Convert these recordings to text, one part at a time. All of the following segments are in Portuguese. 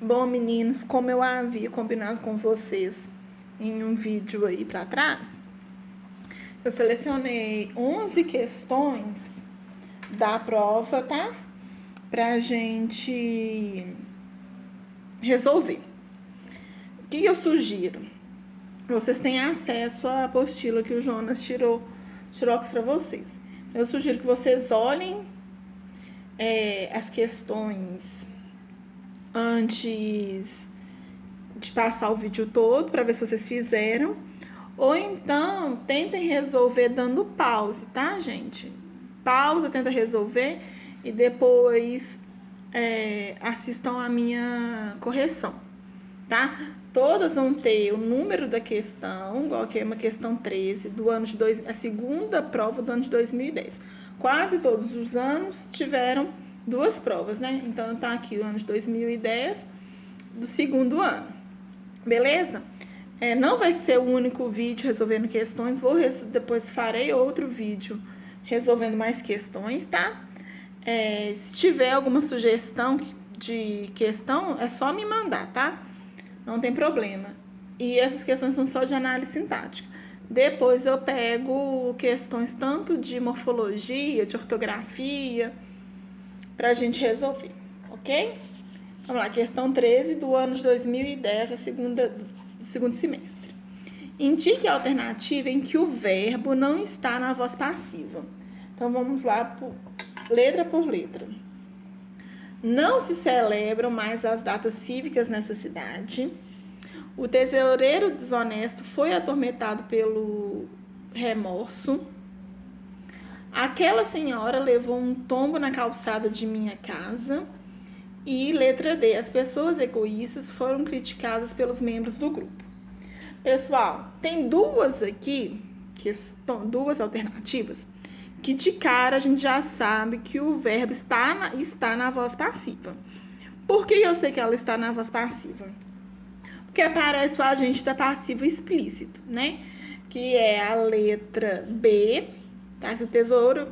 Bom, meninos, como eu havia combinado com vocês em um vídeo aí pra trás, eu selecionei 11 questões da prova, tá? Pra gente resolver. O que eu sugiro? Vocês têm acesso à apostila que o Jonas tirou xerox pra vocês. Eu sugiro que vocês olhem as questões antes de passar o vídeo todo para ver se vocês fizeram. Ou então, tentem resolver dando pause, tá, gente? Pausa, tenta resolver e depois assistam a minha correção, tá? Todas vão ter o número da questão, igual que é uma questão 13 do ano de a segunda prova do ano de 2010. Quase todos os anos tiveram duas provas, né? Então tá aqui o ano de 2010 do segundo ano. Beleza? Não vai ser o único vídeo resolvendo questões, depois farei outro vídeo resolvendo mais questões, tá? Se tiver alguma sugestão de questão, é só me mandar, tá? Não tem problema. E essas questões são só de análise sintática. Depois eu pego questões tanto de morfologia, de ortografia, pra gente resolver, ok? Vamos lá, questão 13 do ano de 2010, segundo semestre. Indique a alternativa em que o verbo não está na voz passiva. Então, vamos lá, letra por letra. Não se celebram mais as datas cívicas nessa cidade. O tesoureiro desonesto foi atormentado pelo remorso. Aquela senhora levou um tombo na calçada de minha casa. E letra D, as pessoas egoístas foram criticadas pelos membros do grupo. Pessoal, tem duas aqui, duas alternativas, que de cara a gente já sabe que o verbo está na voz passiva. Por que eu sei que ela está na voz passiva? Porque aparece o agente da passiva explícito, né? Que é a letra B, tá? Se o tesoureiro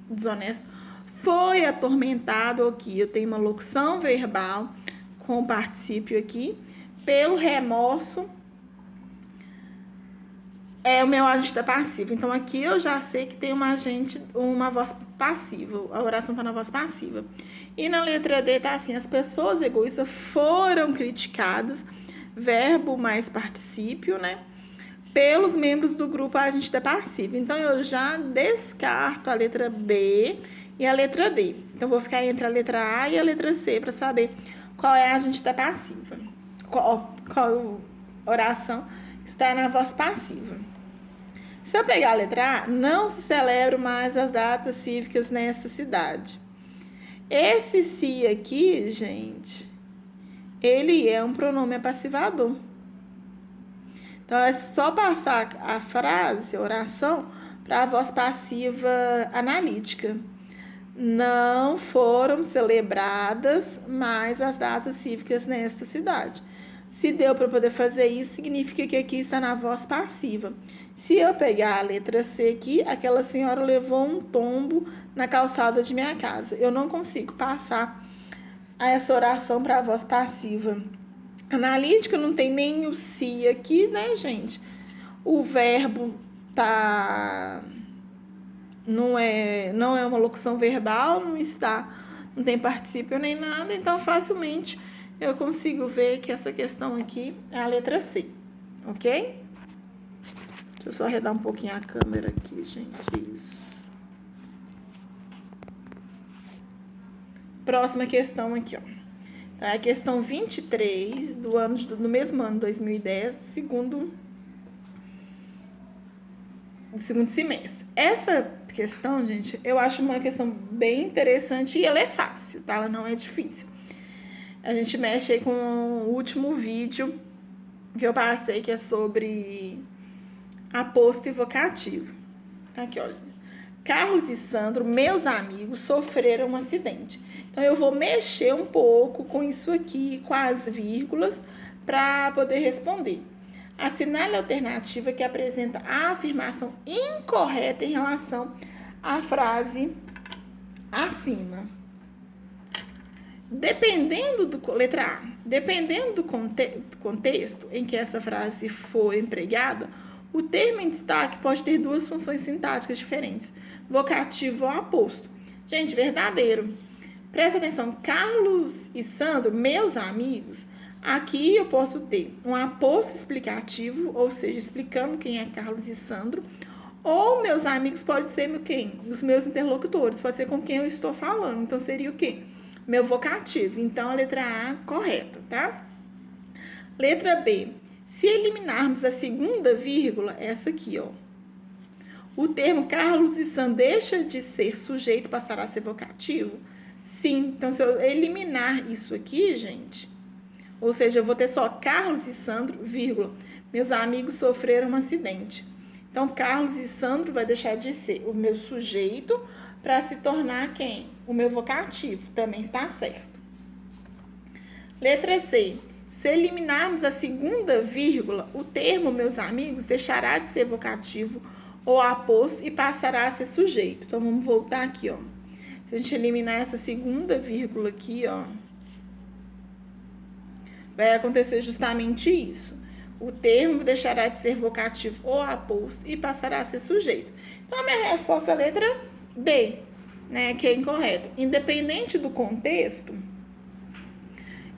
desonesto foi atormentado aqui. Eu tenho uma locução verbal com o particípio aqui. Pelo remorso é o meu agente da passiva. Então, aqui eu já sei que tem uma voz passiva. A oração está na voz passiva. E na letra D tá assim: as pessoas egoístas foram criticadas, verbo mais particípio, né? Pelos membros do grupo agente da passiva. Então, eu já descarto a letra B e a letra D. Então, vou ficar entre a letra A e a letra C para saber qual é a agente da passiva. Qual oração está na voz passiva. Se eu pegar a letra A, não se celebram mais as datas cívicas nesta cidade. Esse se aqui, gente, ele é um pronome apassivador. Então, é só passar a frase, a oração, para a voz passiva analítica. Não foram celebradas mais as datas cívicas nesta cidade. Se deu para poder fazer isso, significa que aqui está na voz passiva. Se eu pegar a letra C aqui, aquela senhora levou um tombo na calçada de minha casa. Eu não consigo passar essa oração para a voz passiva analítica, não tem nem o se aqui, né, gente? O verbo não é uma locução verbal, não tem particípio nem nada, então facilmente eu consigo ver que essa questão aqui é a letra C, ok? Deixa eu só arredar um pouquinho a câmera aqui, gente. Isso. Próxima questão aqui, ó. Tá? A questão 23 do mesmo ano, 2010, do segundo semestre. Essa questão, gente, eu acho uma questão bem interessante e ela é fácil, tá? Ela não é difícil. A gente mexe aí com o último vídeo que eu passei, que é sobre aposto e vocativo. Tá aqui, olha. Carlos e Sandro, meus amigos, sofreram um acidente. Então, eu vou mexer um pouco com isso aqui, com as vírgulas, para poder responder. Assinale a alternativa que apresenta a afirmação incorreta em relação à frase acima. Letra A, dependendo do contexto em que essa frase for empregada, o termo em destaque pode ter duas funções sintáticas diferentes, vocativo ou aposto. Gente, verdadeiro. Presta atenção, Carlos e Sandro, meus amigos, aqui eu posso ter um aposto explicativo, ou seja, explicando quem é Carlos e Sandro, ou meus amigos pode ser quem? Os meus interlocutores, pode ser com quem eu estou falando. Então, seria o quê? Meu vocativo. Então, a letra A correta, tá? Letra B. Se eliminarmos a segunda vírgula, essa aqui, ó. O termo Carlos e Sandro deixa de ser sujeito e passará a ser vocativo? Sim. Então, se eu eliminar isso aqui, gente, ou seja, eu vou ter só Carlos e Sandro, vírgula. Meus amigos sofreram um acidente. Então, Carlos e Sandro vai deixar de ser o meu sujeito para se tornar quem? O meu vocativo. Também está certo. Letra C. Se eliminarmos a segunda vírgula, o termo meus amigos deixará de ser vocativo ou aposto e passará a ser sujeito. Então, vamos voltar aqui, ó. Se a gente eliminar essa segunda vírgula aqui, ó, vai acontecer justamente isso. O termo deixará de ser vocativo ou aposto e passará a ser sujeito. Então, a minha resposta é a letra B, né, que é incorreta. Independente do contexto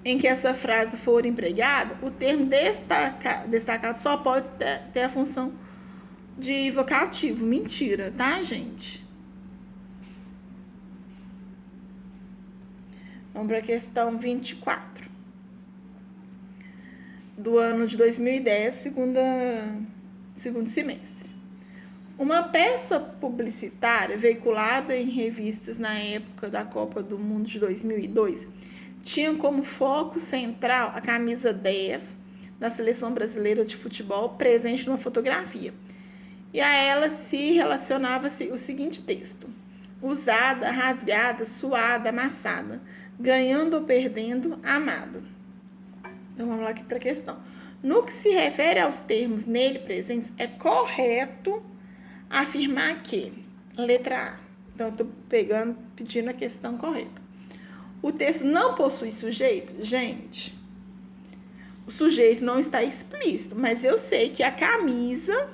em que essa frase for empregada, o termo destacado só pode ter a função de vocativo. Mentira, tá, gente? Vamos para a questão 24. Do ano de 2010, segundo semestre. Uma peça publicitária veiculada em revistas na época da Copa do Mundo de 2002 tinha como foco central a camisa 10 da Seleção Brasileira de Futebol presente numa fotografia. E a ela se relacionava o seguinte texto: usada, rasgada, suada, amassada, ganhando ou perdendo, amada. Então, vamos lá aqui para a questão. No que se refere aos termos nele presentes, é correto afirmar que, letra A. Então, eu estou pedindo a questão correta. O texto não possui sujeito? Gente, o sujeito não está explícito, mas eu sei que a camisa,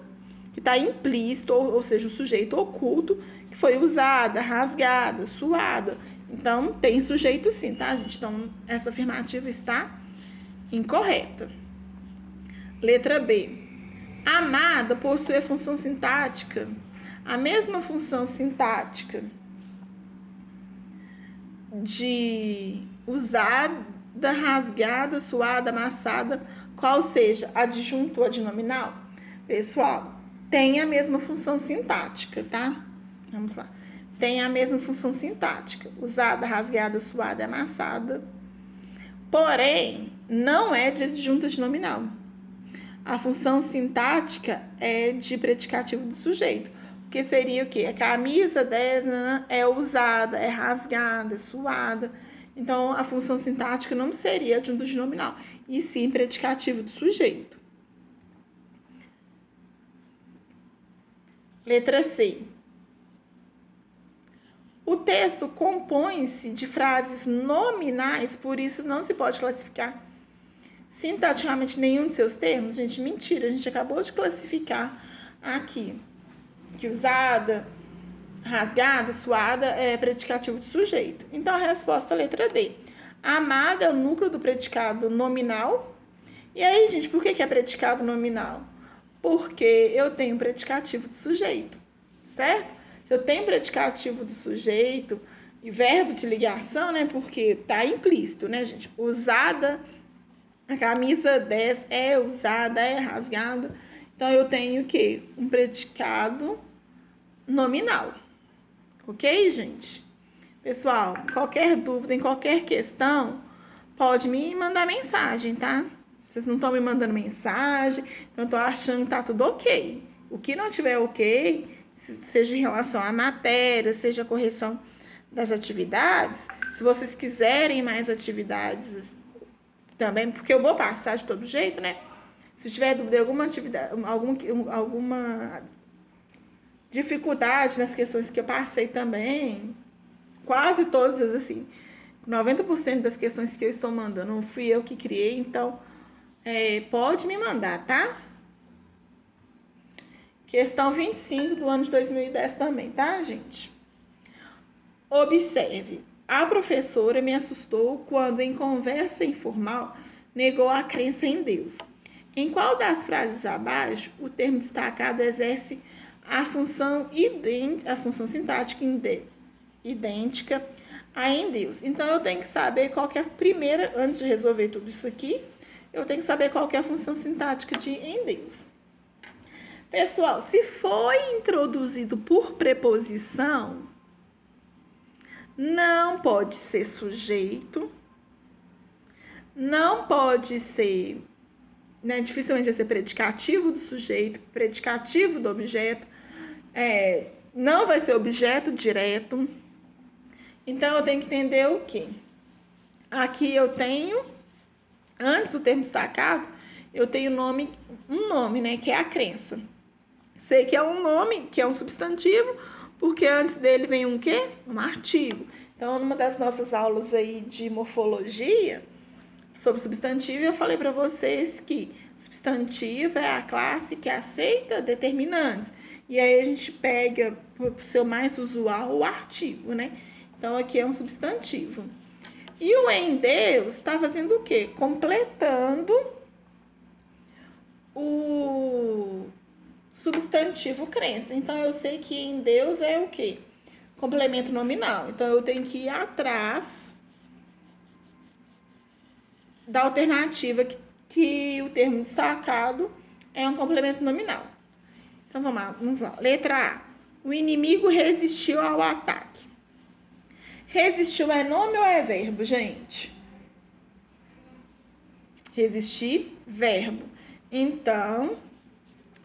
que está implícito, ou seja, o sujeito oculto, que foi usada, rasgada, suada. Então, tem sujeito sim, tá, gente? Então, essa afirmativa está incorreta. Letra B. Amada possui a função sintática, a mesma função sintática de usada, rasgada, suada, amassada, qual seja adjunto ou adnominal? Pessoal, tem a mesma função sintática, tá? Vamos lá. Tem a mesma função sintática, usada, rasgada, suada e amassada. Porém, não é de adjunto adnominal. A função sintática é de predicativo do sujeito. Que seria o quê? A camisa 10 é usada, é rasgada, é suada. Então, a função sintática não seria adjunto adnominal, e sim predicativo do sujeito. Letra C. O texto compõe-se de frases nominais, por isso não se pode classificar sintaticamente nenhum de seus termos. Gente, mentira, a gente acabou de classificar aqui que usada, rasgada, suada é predicativo de sujeito. Então, a resposta é a letra D. Amada é o núcleo do predicado nominal. E aí, gente, por que é predicado nominal? Porque eu tenho predicativo de sujeito, certo? Se eu tenho predicativo do sujeito e verbo de ligação, né? Porque tá implícito, né, gente? Usada, a camisa 10 é usada, é rasgada. Então, eu tenho o quê? Um predicado nominal. Ok, gente? Pessoal, qualquer dúvida em qualquer questão, pode me mandar mensagem, tá? Vocês não estão me mandando mensagem, então eu tô achando que tá tudo ok. O que não tiver ok, seja em relação à matéria, seja a correção das atividades, se vocês quiserem mais atividades também, porque eu vou passar de todo jeito, né? Se tiver dúvida de alguma atividade, alguma dificuldade nas questões que eu passei também, quase todas, assim, 90% das questões que eu estou mandando não fui eu que criei, então pode me mandar, tá? Questão 25 do ano de 2010 também, tá, gente? Observe. A professora me assustou quando, em conversa informal, negou a crença em Deus. Em qual das frases abaixo o termo destacado exerce a função sintática idêntica a em Deus? Então, eu tenho que saber qual que é a primeira, antes de resolver tudo isso aqui, eu tenho que saber qual que é a função sintática de em Deus. Pessoal, se foi introduzido por preposição, não pode ser sujeito, não pode ser, dificilmente vai ser predicativo do sujeito, predicativo do objeto, não vai ser objeto direto. Então, eu tenho que entender o quê? Aqui eu tenho, antes do termo destacado, eu tenho um nome, né, que é a crença. Sei que é um nome, que é um substantivo, porque antes dele vem um quê? Um artigo. Então, numa das nossas aulas aí de morfologia, sobre substantivo, eu falei para vocês que substantivo é a classe que aceita determinantes. E aí a gente pega, por ser o mais usual, o artigo, né? Então, aqui é um substantivo. E o em Deus está fazendo o quê? Completando o substantivo crença. Então, eu sei que em Deus é o quê? Complemento nominal. Então, eu tenho que ir atrás da alternativa que o termo destacado é um complemento nominal. Então, vamos lá. Letra A. O inimigo resistiu ao ataque. Resistiu é nome ou é verbo, gente? Resistir, verbo. Então,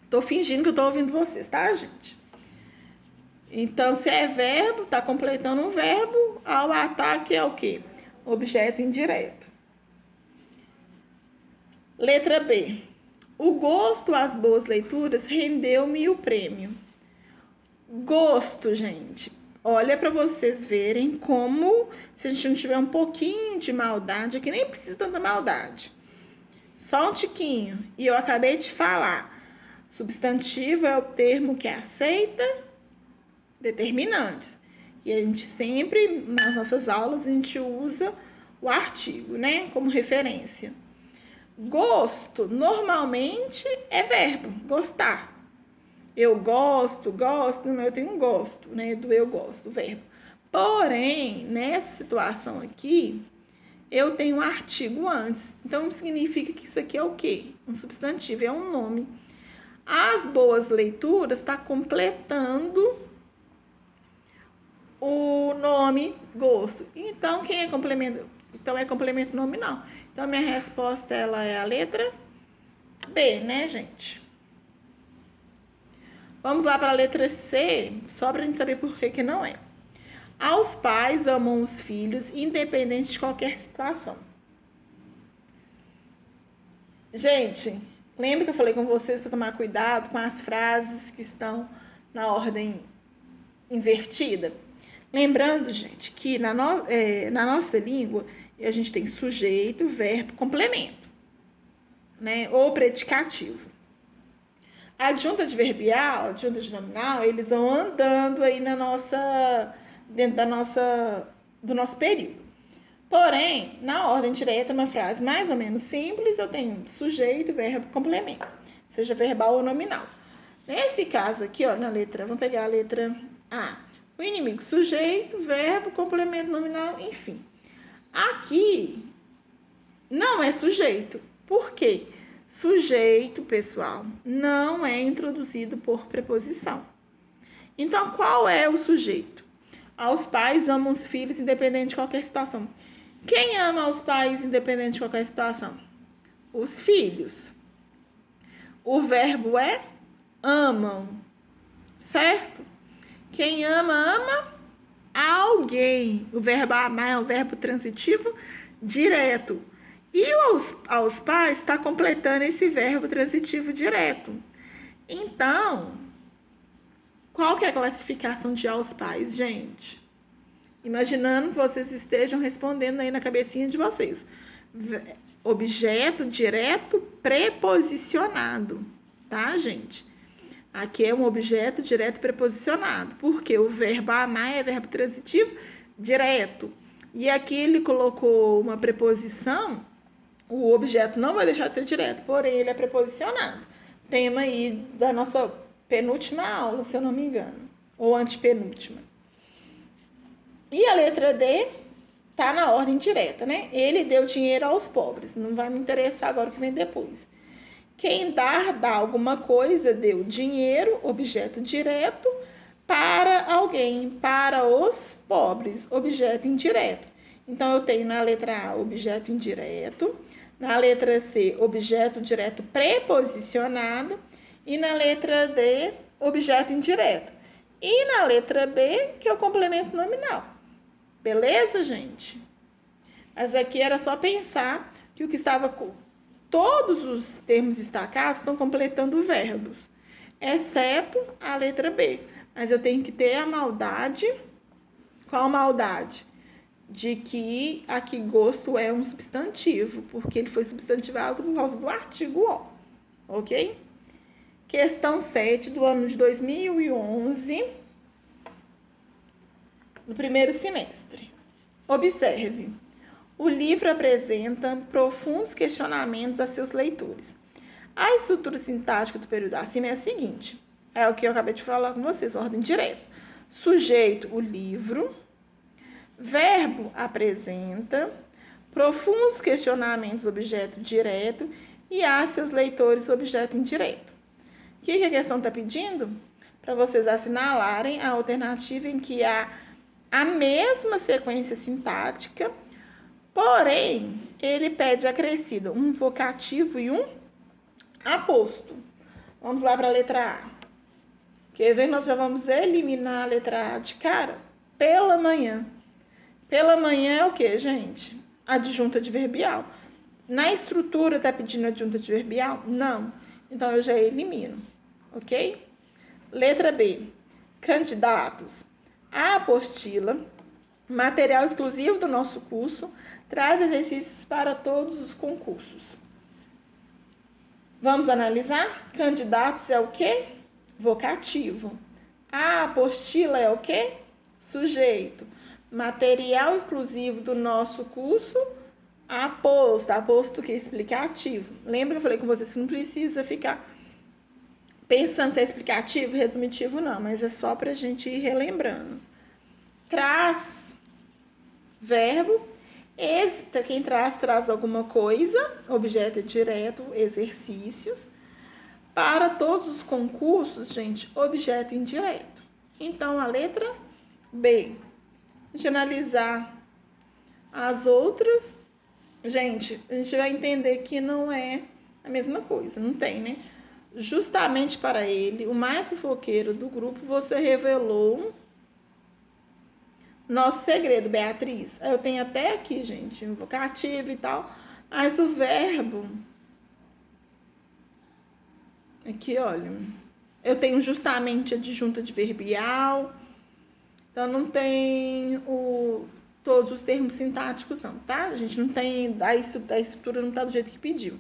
tô fingindo que eu tô ouvindo vocês, tá, gente? Então, se é verbo, tá completando um verbo, ao ataque é o quê? Objeto indireto. Letra B. O gosto às boas leituras rendeu-me o prêmio. Gosto, gente. Olha para vocês verem como, se a gente não tiver um pouquinho de maldade, aqui nem precisa tanta maldade. Só um tiquinho. E eu acabei de falar. Substantivo é o termo que aceita determinantes. E a gente sempre, nas nossas aulas, a gente usa o artigo, né, como referência. Gosto, normalmente, é verbo, gostar. Eu gosto, eu tenho um gosto, né, do eu gosto, verbo. Porém, nessa situação aqui, eu tenho um artigo antes. Então, significa que isso aqui é o quê? Um substantivo, é um nome. As boas leituras está completando o nome gosto. Então, quem é complemento? Então, é complemento nominal. Então, minha resposta, ela é a letra B, né, gente? Vamos lá para a letra C, só para a gente saber por que não é. Aos pais amam os filhos, independente de qualquer situação. Gente, lembra que eu falei com vocês para tomar cuidado com as frases que estão na ordem invertida? Lembrando, gente, que na nossa língua, a gente tem sujeito, verbo, complemento, né? Ou predicativo. A adjunta adverbial, a adjunta de nominal, eles vão andando aí dentro do nosso período. Porém, na ordem direta, uma frase mais ou menos simples, eu tenho sujeito, verbo, complemento, seja verbal ou nominal. Nesse caso aqui, ó, vamos pegar a letra A. O inimigo, sujeito, verbo, complemento nominal, enfim. Aqui não é sujeito. Por quê? Sujeito, pessoal, não é introduzido por preposição. Então, qual é o sujeito? Aos pais amam os filhos, independente de qualquer situação. Quem ama os pais, independente de qualquer situação? Os filhos. O verbo é amam, certo? Quem ama alguém. O verbo amar é um verbo transitivo direto. E aos pais está completando esse verbo transitivo direto. Então, qual que é a classificação de aos pais, gente? Imaginando que vocês estejam respondendo aí na cabecinha de vocês. Objeto direto preposicionado, tá, gente? Aqui é um objeto direto preposicionado, porque o verbo amar é verbo transitivo direto. E aqui ele colocou uma preposição, o objeto não vai deixar de ser direto, porém ele é preposicionado. Tema aí da nossa penúltima aula, se eu não me engano, ou antepenúltima. E a letra D tá na ordem direta, né? Ele deu dinheiro aos pobres. Não vai me interessar agora o que vem depois. Quem dá alguma coisa, deu dinheiro, objeto direto, para alguém, para os pobres, objeto indireto. Então, eu tenho na letra A, objeto indireto, na letra C, objeto direto preposicionado, e na letra D, objeto indireto. E na letra B, que é o complemento nominal. Beleza, gente? Mas aqui era só pensar que o que estava com todos os termos destacados estão completando verbos, exceto a letra B. Mas eu tenho que ter a maldade. Qual maldade? De que aqui gosto é um substantivo, porque ele foi substantivado por causa do artigo O, ok? Questão 7 do ano de 2011, no primeiro semestre. Observe, o livro apresenta profundos questionamentos a seus leitores. A estrutura sintática do período acima é a seguinte, é o que eu acabei de falar com vocês, ordem direta. Sujeito, o livro. Verbo, apresenta. Profundos questionamentos, objeto direto. E a seus leitores, objeto indireto. O que a questão está pedindo? Para vocês assinalarem a alternativa em que há a mesma sequência sintática, porém, ele pede acrescido um vocativo e um aposto. Vamos lá para a letra A. Quer ver? Nós já vamos eliminar a letra A de cara. Pela manhã. Pela manhã é o que, gente? Adjunta adverbial. Na estrutura está pedindo adjunta adverbial? Não. Então, eu já elimino. Ok? Letra B. Candidatos. A apostila, material exclusivo do nosso curso, traz exercícios para todos os concursos. Vamos analisar? Candidatos é o quê? Vocativo. A apostila é o quê? Sujeito. Material exclusivo do nosso curso, aposto. Aposto que é explicativo. Lembra que eu falei com vocês que não precisa ficar pensando se é explicativo, resumitivo, não, mas é só para a gente ir relembrando. Traz, verbo. Esse, quem traz alguma coisa, objeto direto, exercícios. Para todos os concursos, gente, objeto indireto. Então, a letra B. A gente analisar as outras. Gente, a gente vai entender que não é a mesma coisa, não tem, né? Justamente para ele, o mais fofoqueiro do grupo, você revelou nosso segredo, Beatriz. Eu tenho até aqui, gente, um vocativo e tal, mas o verbo... Aqui, olha, eu tenho justamente adjunta adverbial, então não tem todos os termos sintáticos não, tá? A gente não tem, a estrutura não tá do jeito que pediu.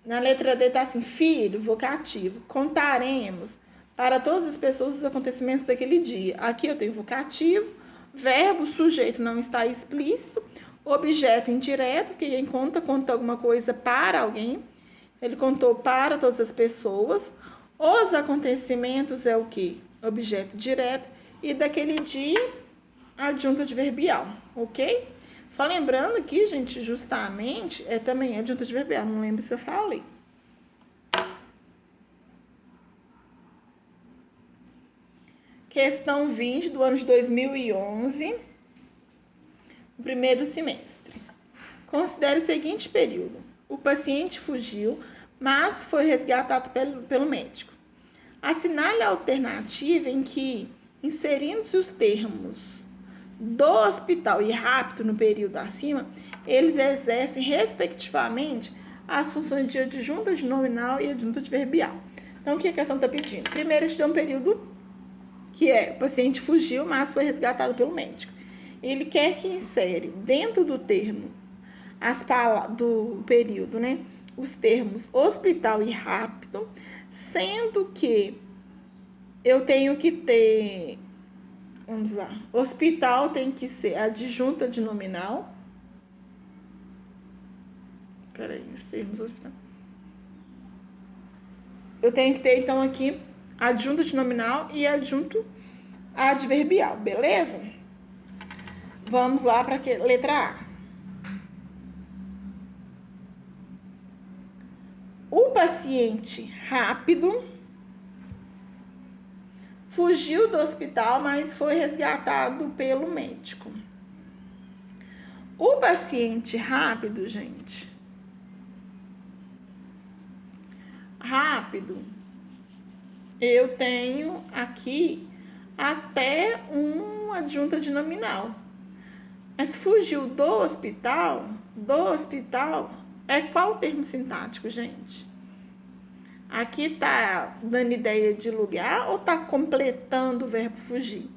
Na letra D tá assim, filho, vocativo, contaremos para todas as pessoas os acontecimentos daquele dia. Aqui eu tenho vocativo, verbo, sujeito não está explícito, objeto indireto, que quem conta alguma coisa para alguém. Ele contou para todas as pessoas. Os acontecimentos é o quê? Objeto direto. E daquele dia, adjunta adverbial, ok? Só lembrando aqui, gente, justamente, é também adjunta adverbial, não lembro se eu falei. Questão 20 do ano de 2011, no primeiro semestre. Considere o seguinte período. O paciente fugiu, mas foi resgatado pelo médico. Assinale a alternativa em que, inserindo-se os termos do hospital e rapto no período acima, eles exercem, respectivamente, as funções de adjunta de nominal e adjunta adverbial. Então, o que a questão está pedindo? Primeiro, a gente deu um período que é: o paciente fugiu, mas foi resgatado pelo médico. Ele quer que insere dentro do termo do período, né, os termos hospital e rápido, sendo que eu tenho que ter, vamos lá, hospital tem que ser adjunta de nominal. Peraí, os termos hospital. Eu tenho que ter, então, aqui adjunta de nominal e adjunto adverbial, beleza? Vamos lá para a letra A. O paciente rápido fugiu do hospital, mas foi resgatado pelo médico. O paciente rápido, gente, rápido, eu tenho aqui até uma adjunta de nominal. Mas fugiu do hospital é qual termo sintático, gente? Aqui tá dando ideia de lugar ou tá completando o verbo fugir?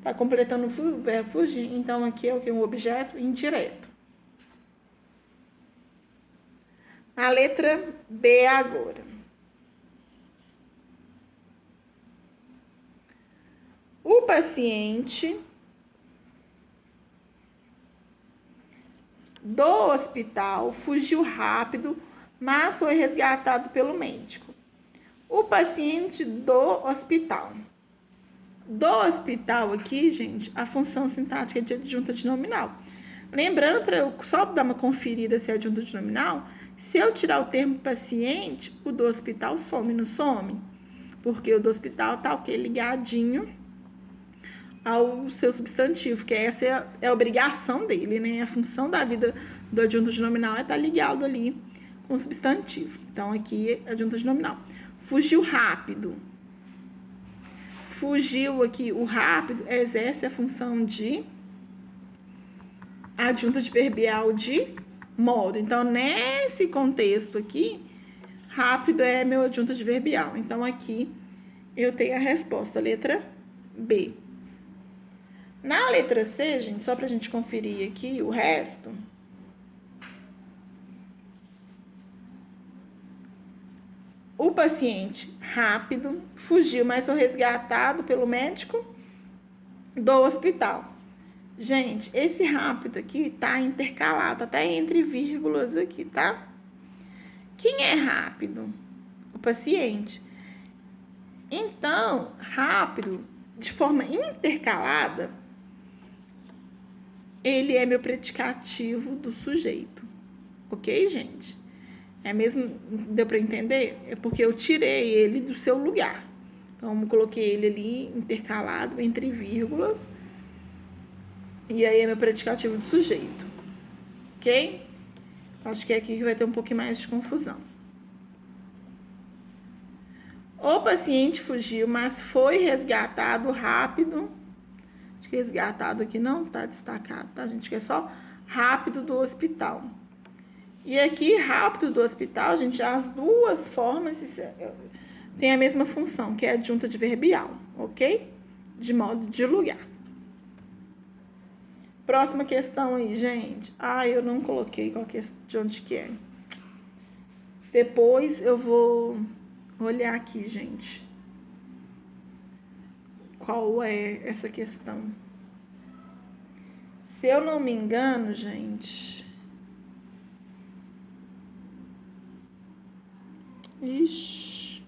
Tá completando o verbo fugir. Então, aqui é o que? Um objeto indireto. A letra B agora. O paciente do hospital fugiu rápido, mas foi resgatado pelo médico. O paciente do hospital. Do hospital aqui, gente, a função sintática é de adjunta de nominal. Lembrando, para eu só dar uma conferida se é adjunta de nominal, se eu tirar o termo paciente, o do hospital some, não some? Porque o do hospital tá o quê? Ligadinho ao seu substantivo, que essa é a obrigação dele, né? A função da vida do adjunto de nominal é estar ligado ali com o substantivo. Então, aqui é adjunto de nominal. Fugiu rápido. Fugiu aqui, o rápido exerce a função de adjunta adverbial de modo. Então, nesse contexto aqui, rápido é meu adjunto adverbial. Então, aqui eu tenho a resposta, letra B. Na letra C, gente, só pra gente conferir aqui o resto. O paciente rápido fugiu, mas foi resgatado pelo médico do hospital. Gente, esse rápido aqui tá intercalado, até entre vírgulas aqui, tá? Quem é rápido? O paciente. Então, rápido, de forma intercalada, ele é meu predicativo do sujeito. Ok, gente? É mesmo? Deu para entender? É porque eu tirei ele do seu lugar. Então, eu coloquei ele ali intercalado entre vírgulas. E aí é meu predicativo do sujeito. Ok? Acho que é aqui que vai ter um pouquinho mais de confusão. O paciente fugiu, mas foi resgatado rápido. Acho que resgatado aqui não tá destacado, tá, gente? Que é só rápido do hospital. E aqui, rápido do hospital, gente, as duas formas têm a mesma função, que é adjunta adverbial, ok? De modo de lugar. Próxima questão aí, gente. Eu não coloquei qual que é, de onde que é. Depois eu vou olhar aqui, gente. Qual é essa questão? Se eu não me engano, gente... Ixi,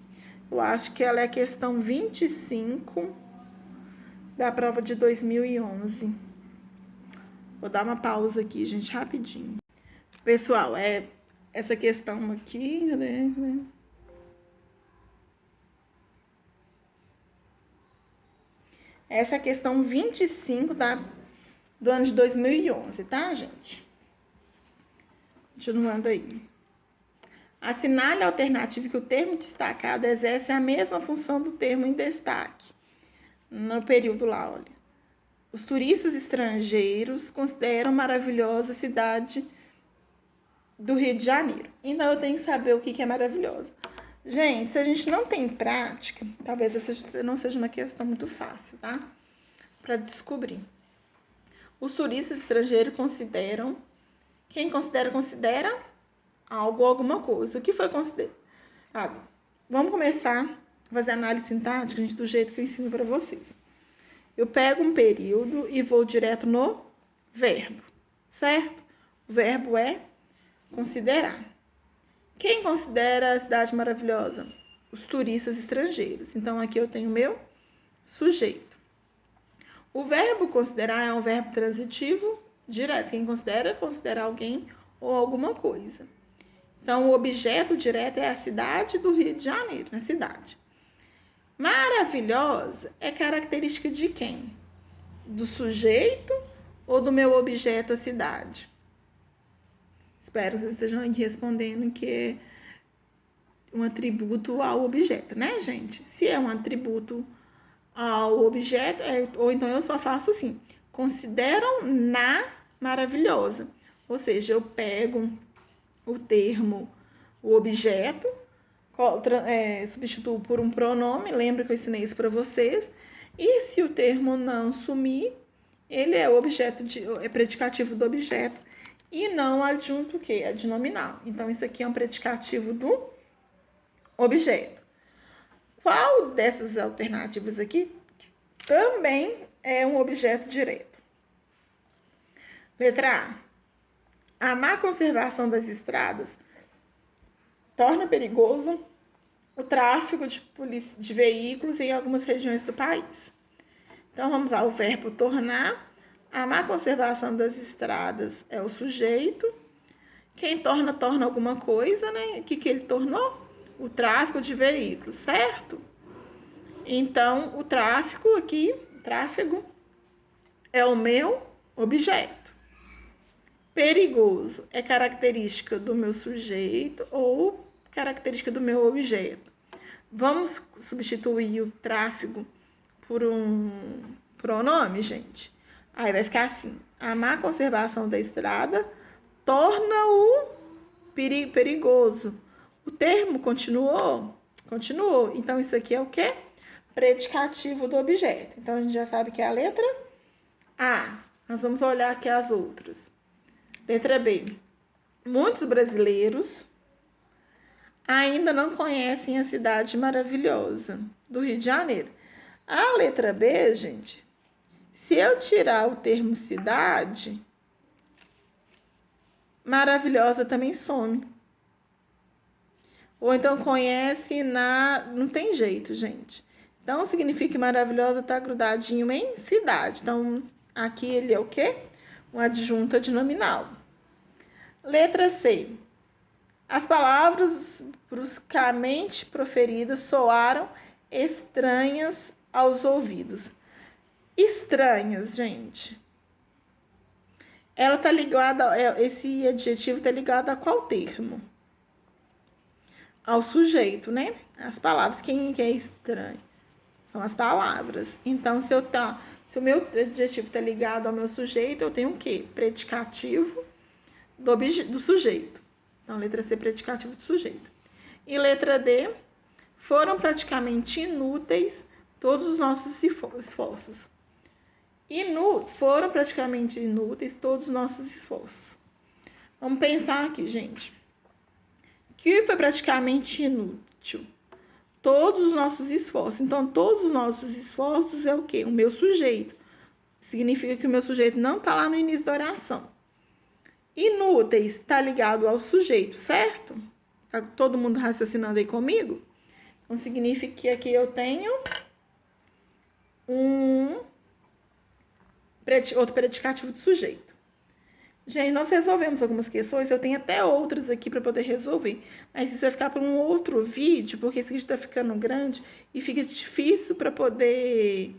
eu acho que ela é a questão 25 da prova de 2011. Vou dar uma pausa aqui, gente, rapidinho. Pessoal, essa questão aqui, né? Essa é a questão 25 do ano de 2011, tá, gente? Continuando aí. Assinale a alternativa que o termo destacado exerce a mesma função do termo em destaque. No período lá, olha. Os turistas estrangeiros consideram maravilhosa a cidade do Rio de Janeiro. Então, eu tenho que saber o que é maravilhosa. Gente, se a gente não tem prática, talvez essa não seja uma questão muito fácil, tá? Para descobrir. Os turistas estrangeiros consideram. Quem considera algo ou alguma coisa. O que foi considerado? Vamos começar a fazer análise sintática, gente, do jeito que eu ensino para vocês. Eu pego um período e vou direto no verbo, certo? O verbo é considerar. Quem considera a cidade maravilhosa? Os turistas estrangeiros. Então, aqui eu tenho meu sujeito. O verbo considerar é um verbo transitivo direto. Quem considera alguém ou alguma coisa. Então, o objeto direto é a cidade do Rio de Janeiro, a cidade. Maravilhosa é característica de quem? Do sujeito ou do meu objeto, a cidade? Espero que vocês estejam aqui respondendo que é um atributo ao objeto, né, gente? Se é um atributo ao objeto, ou então eu só faço assim, consideram na maravilhosa. Ou seja, eu pego o termo, o objeto, substituo por um pronome, lembra que eu ensinei isso para vocês, e se o termo não sumir, ele é é predicativo do objeto e não adjunto o quê? Adnominal. Então, isso aqui é um predicativo do objeto. Qual dessas alternativas aqui também é um objeto direto? Letra A. A má conservação das estradas torna perigoso o tráfego de veículos em algumas regiões do país. Então, vamos lá, o verbo tornar. A má conservação das estradas é o sujeito. Quem torna alguma coisa, né? O que ele tornou? O tráfego de veículos, certo? Então, o tráfego é o meu objeto. Perigoso é característica do meu sujeito ou característica do meu objeto. Vamos substituir o tráfego por um pronome, gente? Aí vai ficar assim: a má conservação da estrada torna-o perigoso. O termo continuou? Continuou. Então, isso aqui é o quê? Predicativo do objeto. Então, a gente já sabe que é a letra A. Nós vamos olhar aqui as outras. Letra B. Muitos brasileiros ainda não conhecem a cidade maravilhosa do Rio de Janeiro. A letra B, gente, se eu tirar o termo cidade, maravilhosa também some. Ou então conhece não tem jeito, gente. Então, significa que maravilhosa está grudadinho em cidade. Então, aqui ele é o quê? Um adjunto adnominal. Letra C. As palavras bruscamente proferidas soaram estranhas aos ouvidos. Estranhas, gente. Ela tá ligada, esse adjetivo tá ligado a qual termo? Ao sujeito, né? As palavras. Quem é estranho? São as palavras. Então, se o meu adjetivo tá ligado ao meu sujeito, eu tenho o quê? Predicativo do sujeito. Então, letra C, predicativo do sujeito. E letra D, foram praticamente inúteis todos os nossos esforços. Foram praticamente inúteis todos os nossos esforços. Vamos pensar aqui, gente. O que foi praticamente inútil? Todos os nossos esforços. Então, todos os nossos esforços é o quê? O meu sujeito. Significa que o meu sujeito não está lá no início da oração. Inúteis está ligado ao sujeito, certo? Tá todo mundo raciocinando aí comigo? Então, significa que aqui eu tenho outro predicativo do sujeito. Gente, nós resolvemos algumas questões, eu tenho até outras aqui para poder resolver, mas isso vai ficar para um outro vídeo, porque esse vídeo está ficando grande e fica difícil para poder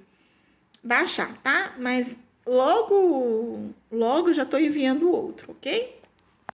baixar, tá? Mas logo já estou enviando outro, ok?